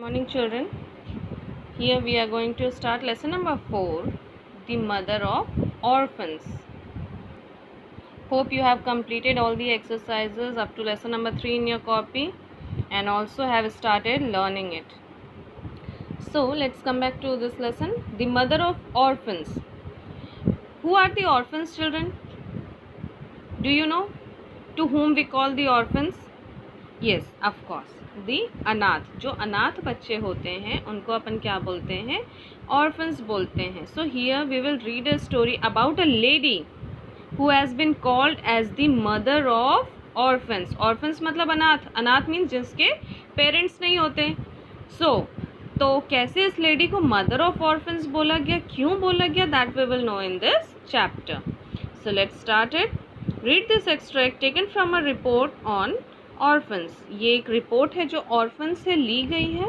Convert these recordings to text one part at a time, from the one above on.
Morning children. Here we are going to start lesson number 4, the mother of orphans. Hope you have completed all the exercises up to lesson number 3 in your copy and also have started learning it. So let's come back to this lesson, the mother of orphans. Who are the orphans, children? Do you know to whom we call the orphans? Yes, of course. दी अनाथ, जो अनाथ बच्चे होते हैं उनको अपन क्या बोलते हैं? ऑर्फन्स बोलते हैं. So here we will read a story about a lady who has been called as the mother of orphans. Orphans मतलब अनाथ. अनाथ मीन्स जिसके पेरेंट्स नहीं होते. तो कैसे इस लेडी को मदर ऑफ ऑर्फन्स बोला गया, क्यों बोला गया, that we will know in this chapter. So let's start it. Read this extract taken from a report on orphans. ये एक रिपोर्ट है जो ऑर्फन्स से ली गई है,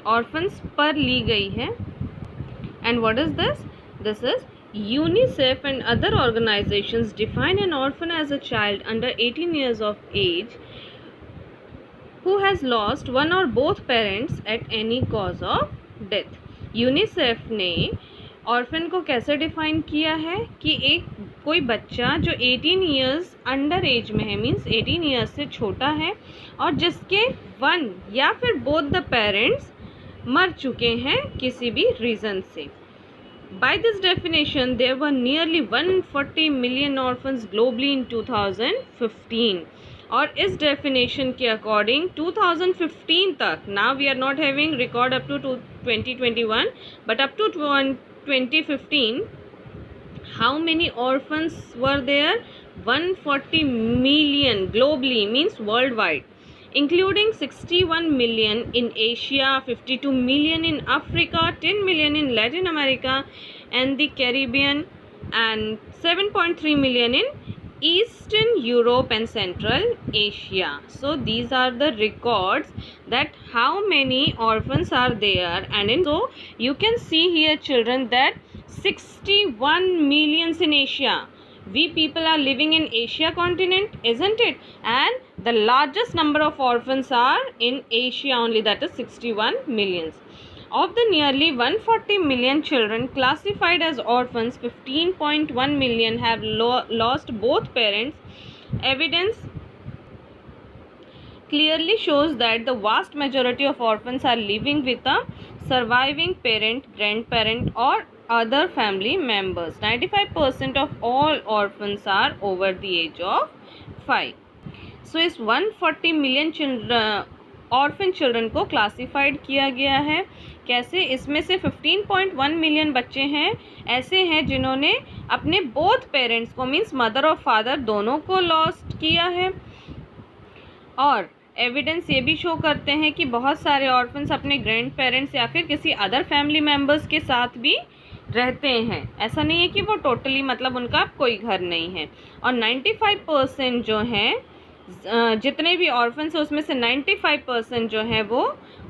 ऑर्फन्स पर ली गई है. And what is this? This is UNICEF and other organizations define an orphan as a child under 18 years of age who has lost one or both parents at any cause of death. UNICEF ने orphan को कैसे define किया है कि एक कोई बच्चा जो 18 ईयर्स अंडर एज में है, मीन्स 18 ईयर्स से छोटा है और जिसके वन या फिर बोथ द पेरेंट्स मर चुके हैं किसी भी रीज़न से. By this definition, there were nearly 140 million orphans globally in 2015. और इस डेफिनेशन के अकॉर्डिंग 2015 तक, now we are not having record up to 2021, but up to 2015, how many orphans were there? 140 million globally, means worldwide, including 61 million in Asia, 52 million in Africa, 10 million in Latin America and the Caribbean, and 7.3 million in Eastern Europe and Central Asia. So these are the records that how many orphans are there. And so you can see here, children, that 61 millions in Asia. We people are living in Asia continent, isn't it? And the largest number of orphans are in Asia only, that is 61 millions. Of the nearly 140 million children classified as orphans, 15.1 million have lost both parents. Evidence clearly shows that the vast majority of orphans are living with a surviving parent, grandparent or other family members. 95% of all orphans are over the age of 5. So इस 140 million orphan children को classified किया गया है. कैसे? इसमें से 15.1 million बच्चे हैं ऐसे हैं जिन्होंने अपने बोथ पेरेंट्स को, मीन्स मदर और फादर दोनों को लॉस्ट किया है. और एविडेंस ये भी शो करते हैं कि बहुत सारे ऑर्फन्स अपने ग्रैंड पेरेंट्स या फिर किसी अदर फैमिली मेम्बर्स के साथ भी रहते हैं. ऐसा नहीं है कि वो टोटली मतलब उनका कोई घर नहीं है. और 95% जो हैं, जितने भी ऑर्फन्स हैं उसमें से 95% जो है वो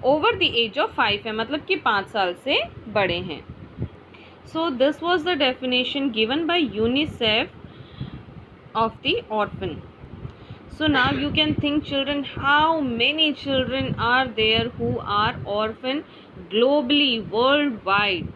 ओवर द एज ऑफ 5 है, मतलब कि 5 साल से बड़े हैं. So this was the definition given by UNICEF of the orphan. So now you can think, children, how many children are there who are orphan globally, worldwide,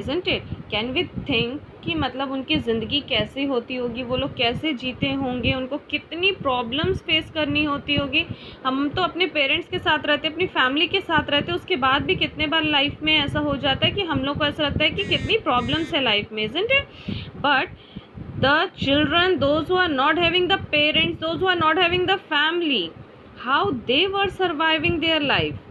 isn't it? Can we think कि मतलब उनकी ज़िंदगी कैसी होती होगी, वो लोग कैसे जीते होंगे, उनको कितनी प्रॉब्लम्स फेस करनी होती होगी. हम तो अपने पेरेंट्स के साथ रहते, अपनी फैमिली के साथ रहते, उसके बाद भी कितने बार लाइफ में ऐसा हो जाता है कि हम लोग को ऐसा लगता है कि कितनी प्रॉब्लम्स है लाइफ में, isn't it? But the children, those who are not having the parents, those who are not having the family, how they were surviving their life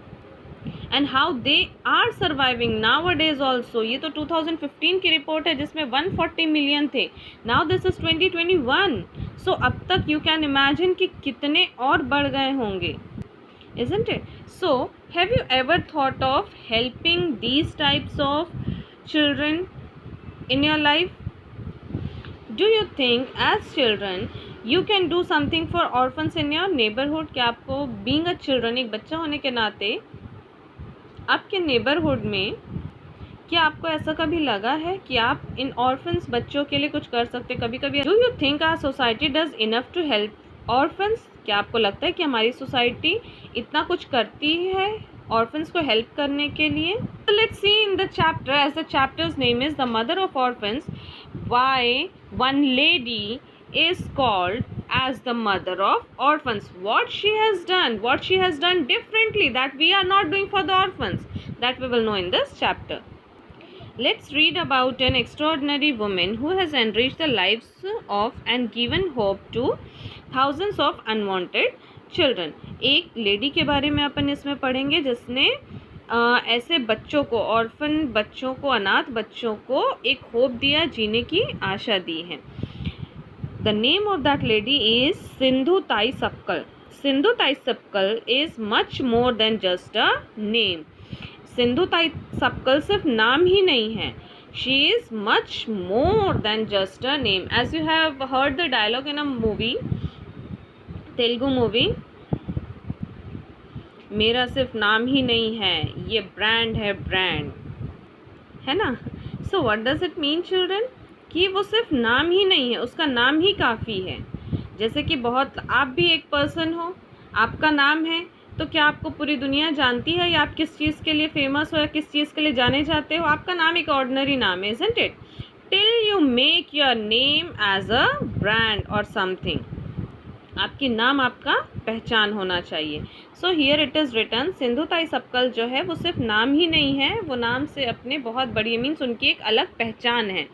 and how they are surviving nowadays also. ये तो 2015 की report है जिसमें 140 million थे. now this is 2021. so अब तक you can imagine कि कितने और बढ़ गए होंगे, isn't it? so have you ever thought of helping these types of children in your life? Do you think as children you can do something for orphans in your neighborhood? क्या आपको being a children, एक बच्चा होने के नाते आपके neighbourhood में क्या आपको ऐसा कभी लगा है कि आप इन ऑर्फन्स बच्चों के लिए कुछ कर सकते? कभी कभी do you think our society does enough to help orphans? क्या आपको लगता है कि हमारी सोसाइटी इतना कुछ करती है ऑर्फन्स को हेल्प करने के लिए? So let's see in the chapter, as the chapter's name is The Mother of Orphans, why one lady is called as the mother of orphans. What she has done differently that we are not doing for the orphans, that we will know in this chapter. Let's read about an extraordinary woman who has enriched the lives of and given hope to thousands of unwanted children. एक lady के बारे में अपन इसमें पढ़ेंगे जिसने ऐसे बच्चों को, ऑर्फन बच्चों को, अनाथ बच्चों को एक होप दिया, जीने की आशा दी है. The name of that lady is Sindhu Tai Sapkal. Sindhu Tai Sapkal is much more than just a name. Sindhu Tai सपकल सिर्फ नाम ही नहीं है. She is much more than just a name. As you have heard the dialogue in a movie, Telugu movie, मेरा सिर्फ नाम ही नहीं है, ये ब्रांड है, ब्रांड है ना. So what does it mean children, कि वो सिर्फ नाम ही नहीं है, उसका नाम ही काफ़ी है. जैसे कि बहुत, आप भी एक पर्सन हो, आपका नाम है, तो क्या आपको पूरी दुनिया जानती है, या आप किस चीज़ के लिए फेमस हो या किस चीज़ के लिए जाने जाते हो? आपका नाम एक ऑर्डिनरी नाम है, isn't it? Till you make your name as a brand और समथिंग, आपकी नाम आपका पहचान होना चाहिए. So here it is written, Sindhu Tai Sapkal जो है वो सिर्फ नाम ही नहीं है, वो नाम से अपने बहुत बड़ी, मीन्स उनकी एक अलग पहचान है.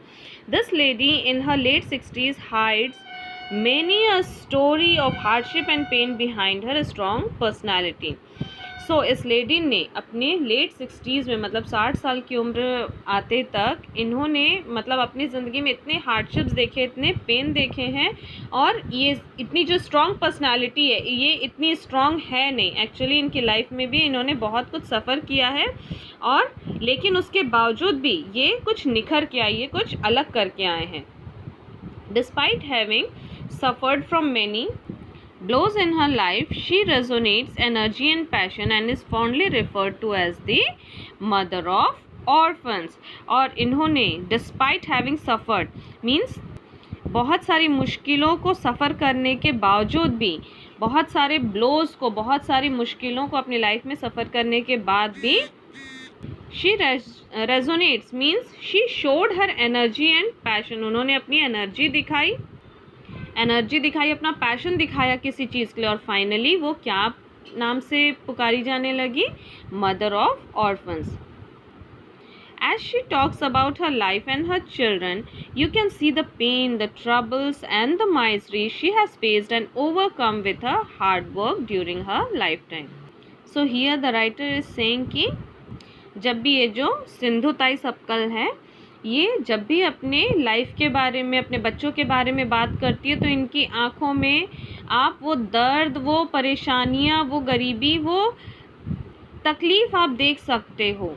This lady in her late 60s hides many a story of hardship and pain behind her strong personality. So इस लेडी ने अपने लेट 60s में, मतलब 60 साल की उम्र आते तक, इन्होंने मतलब अपनी ज़िंदगी में इतने हार्डशिप्स देखे, इतने पेन देखे हैं, और ये इतनी जो स्ट्रॉन्ग पर्सनालिटी है, ये इतनी स्ट्रॉन्ग है नहीं एक्चुअली. इनकी लाइफ में भी इन्होंने बहुत कुछ सफ़र किया है, और लेकिन उसके बावजूद भी ये कुछ निखर के आई, ये कुछ अलग करके आए हैं. Despite having suffered from many blows in her life, she resonates energy and passion and is fondly referred to as the mother of orphans. और इन्होंने despite having suffered means बहुत सारी मुश्किलों को सफ़र करने के बावजूद भी, बहुत सारे ब्लोज को, बहुत सारी मुश्किलों को अपनी लाइफ में सफ़र करने के बाद भी, she resonates means she showed her energy and passion. उन्होंने अपनी एनर्जी दिखाई, अपना पैशन दिखाया किसी चीज़ के लिए, और फाइनली वो क्या नाम से पुकारी जाने लगी? Mother of orphans. As she talks about her life and her children, you can see the pain, the troubles and the misery she has faced and overcome with her hard work during her lifetime. So here the writer is saying कि जब भी ये जो सिंधु ताई सपकल है, ये जब भी अपने लाइफ के बारे में, अपने बच्चों के बारे में बात करती है, तो इनकी आँखों में आप वो दर्द, वो परेशानियाँ, वो गरीबी, वो तकलीफ़ आप देख सकते हो.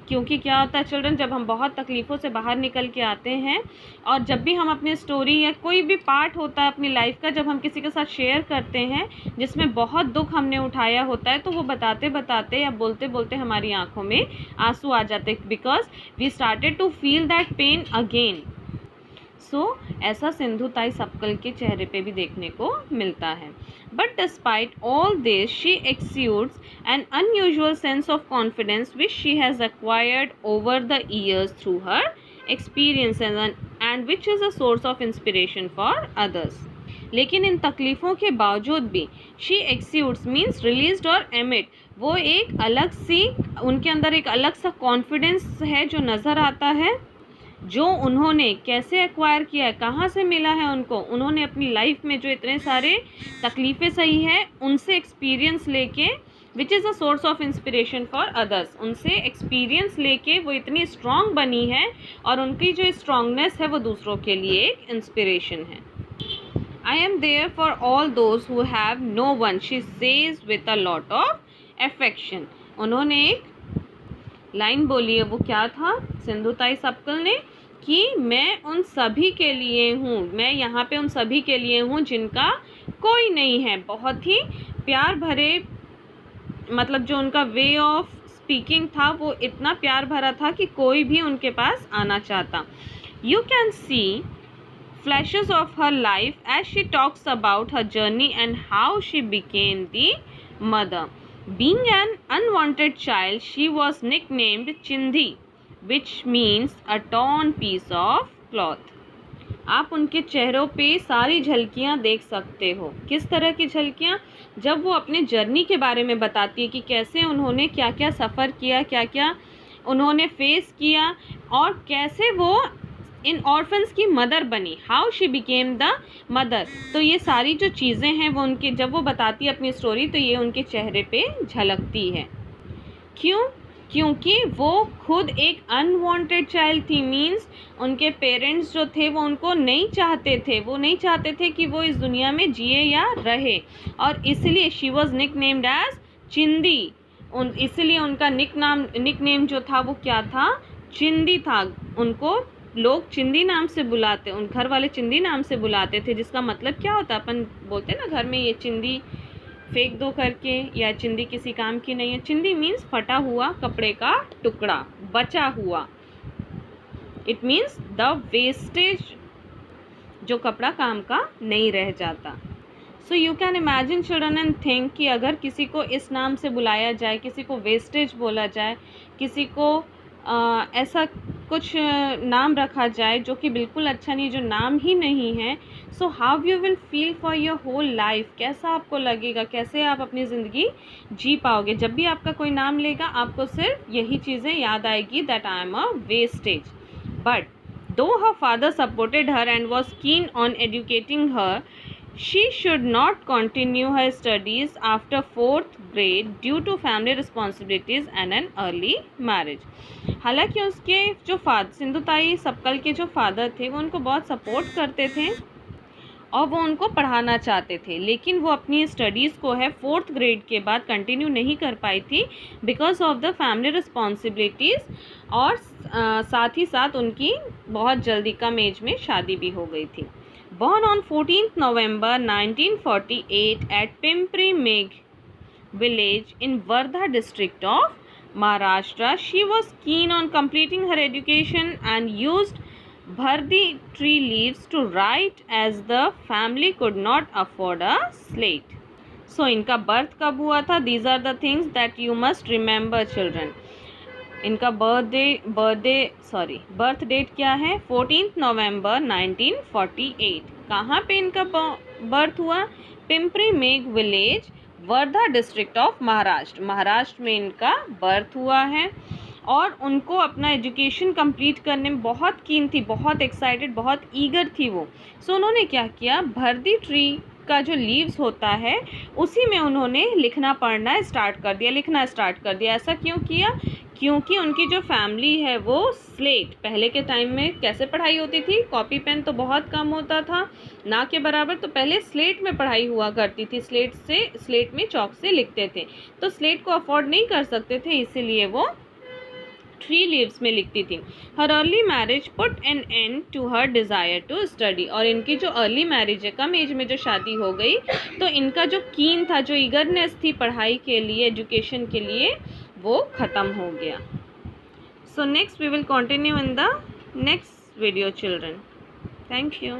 क्योंकि क्या होता है चिल्ड्रन, जब हम बहुत तकलीफ़ों से बाहर निकल के आते हैं, और जब भी हम अपनी स्टोरी या कोई भी पार्ट होता है अपनी लाइफ का, जब हम किसी के साथ शेयर करते हैं जिसमें बहुत दुख हमने उठाया होता है, तो वो बताते बताते या बोलते बोलते हमारी आंखों में आंसू आ जाते हैं, because we started to feel that pain again. So ऐसा सिंधु ताई सपकल के चेहरे पे भी देखने को मिलता है. But despite all this she exudes an unusual sense of confidence which she has acquired over the years through her experiences and which is a source of inspiration for others. लेकिन इन तकलीफ़ों के बावजूद भी she exudes means released और emit, वो एक अलग सी, उनके अंदर एक अलग सा कॉन्फिडेंस है जो नज़र आता है, जो उन्होंने कैसे एक्वायर किया है, कहाँ से मिला है उनको. उन्होंने अपनी लाइफ में जो इतने सारे तकलीफ़ें सही है, उनसे एक्सपीरियंस लेके, which is a source of inspiration for others, उनसे एक्सपीरियंस लेके वो इतनी स्ट्रॉन्ग बनी है, और उनकी जो स्ट्रॉन्गनेस है वो दूसरों के लिए एक इंस्पिरेशन है. I am there for all those who have no one, she says with a lot of affection. उन्होंने एक लाइन बोली है, वो क्या था सिंधु ताई सपकल ने, कि मैं उन सभी के लिए हूँ, मैं यहाँ पे उन सभी के लिए हूँ जिनका कोई नहीं है. बहुत ही प्यार भरे, मतलब जो उनका वे ऑफ स्पीकिंग था वो इतना प्यार भरा था कि कोई भी उनके पास आना चाहता. You can see flashes of her life as she talks about her journey and how she became the mother. Being an unwanted child, she was nicknamed Chindi, which means a torn piece of cloth. आप उनके चेहरों पे सारी झलकियाँ देख सकते हो। किस तरह की झलकियाँ? जब वो अपने जर्नी के बारे में बताती है कि कैसे उन्होंने क्या क्या सफ़र किया, क्या क्या उन्होंने फेस किया और कैसे वो इन ऑर्फन्स की मदर बनी, how she became the mother. तो ये सारी जो चीज़ें हैं वो उनके, जब वो बताती है अपनी स्टोरी, तो ये उनके चेहरे पे झलकती है। क्यों? क्योंकि वो खुद एक अनवांटेड चाइल्ड थी। मीन्स उनके पेरेंट्स जो थे वो उनको नहीं चाहते थे, वो नहीं चाहते थे कि वो इस दुनिया में जिए या रहे, और इसलिए she was nicknamed as Chindi. इसलिए उनका निक नेम जो था वो क्या था? चिंदी था। उनको लोग चिंदी नाम से बुलाते, उन घर वाले चिंदी नाम से बुलाते थे, जिसका मतलब क्या होता है? अपन बोलते ना घर में ये चिंदी फेंक दो करके, या चिंदी किसी काम की नहीं है। चिंदी मीन्स फटा हुआ कपड़े का टुकड़ा, बचा हुआ। इट मीन्स द वेस्टेज, जो कपड़ा काम का नहीं रह जाता। So you can imagine children and think कि अगर किसी को इस नाम से बुलाया जाए, किसी को वेस्टेज बोला जाए, किसी को ऐसा कुछ नाम रखा जाए जो कि बिल्कुल अच्छा नहीं, जो नाम ही नहीं है, so how you will feel for your whole life? कैसा आपको लगेगा, कैसे आप अपनी ज़िंदगी जी पाओगे? जब भी आपका कोई नाम लेगा आपको सिर्फ यही चीज़ें याद आएगी, that I am a wastage. But though her father supported her and was keen on educating her, she should not continue her studies after 4th grade due to family responsibilities and an early marriage. हालांकि उसके जो सिंधुताई सपकल के जो father थे वो उनको बहुत support करते थे और वो उनको पढ़ाना चाहते थे, लेकिन वो अपनी स्टडीज़ को है 4th ग्रेड के बाद कंटिन्यू नहीं कर पाई थी because of the family responsibilities, और साथ ही साथ उनकी बहुत जल्दी कम एज में शादी भी हो गई थी। Born on 14th November 1948 at Pimpri Megh village in Wardha district of Maharashtra, she was keen on completing her education and used bhardi tree leaves to write as the family could not afford a slate. So इनका birth कब हुआ था? These are the things that you must remember children. इनका birth date क्या है? 14 नवंबर 1948। कहाँ पे इनका बर्थ हुआ? पिंपरी मेघ village, Wardha district of Maharashtra. Maharashtra में इनका बर्थ हुआ है और उनको अपना एजुकेशन कंप्लीट करने में बहुत कीन थी, बहुत एक्साइटेड, बहुत ईगर थी वो। सो उन्होंने क्या किया? भरदी ट्री का जो लीव्स होता है उसी में उन्होंने लिखना स्टार्ट कर दिया। ऐसा क्यों किया? क्योंकि उनकी जो फैमिली है वो स्लेट, पहले के टाइम में कैसे पढ़ाई होती थी? कॉपी पेन तो बहुत कम होता था, ना के बराबर, तो पहले स्लेट में पढ़ाई हुआ करती थी। स्लेट में चॉक से लिखते थे, तो स्लेट को अफोर्ड नहीं कर सकते थे, इसीलिए वो ट्री लीव्स में लिखती थी। Her early marriage put an end to her desire to study, और इनकी जो अर्ली मैरिज है, कम एज में जो शादी हो गई, तो इनका जो कीन था, जो ईगरनेस थी पढ़ाई के लिए, एजुकेशन के लिए, वो ख़त्म हो गया। So next we will continue in the next video children. Thank you.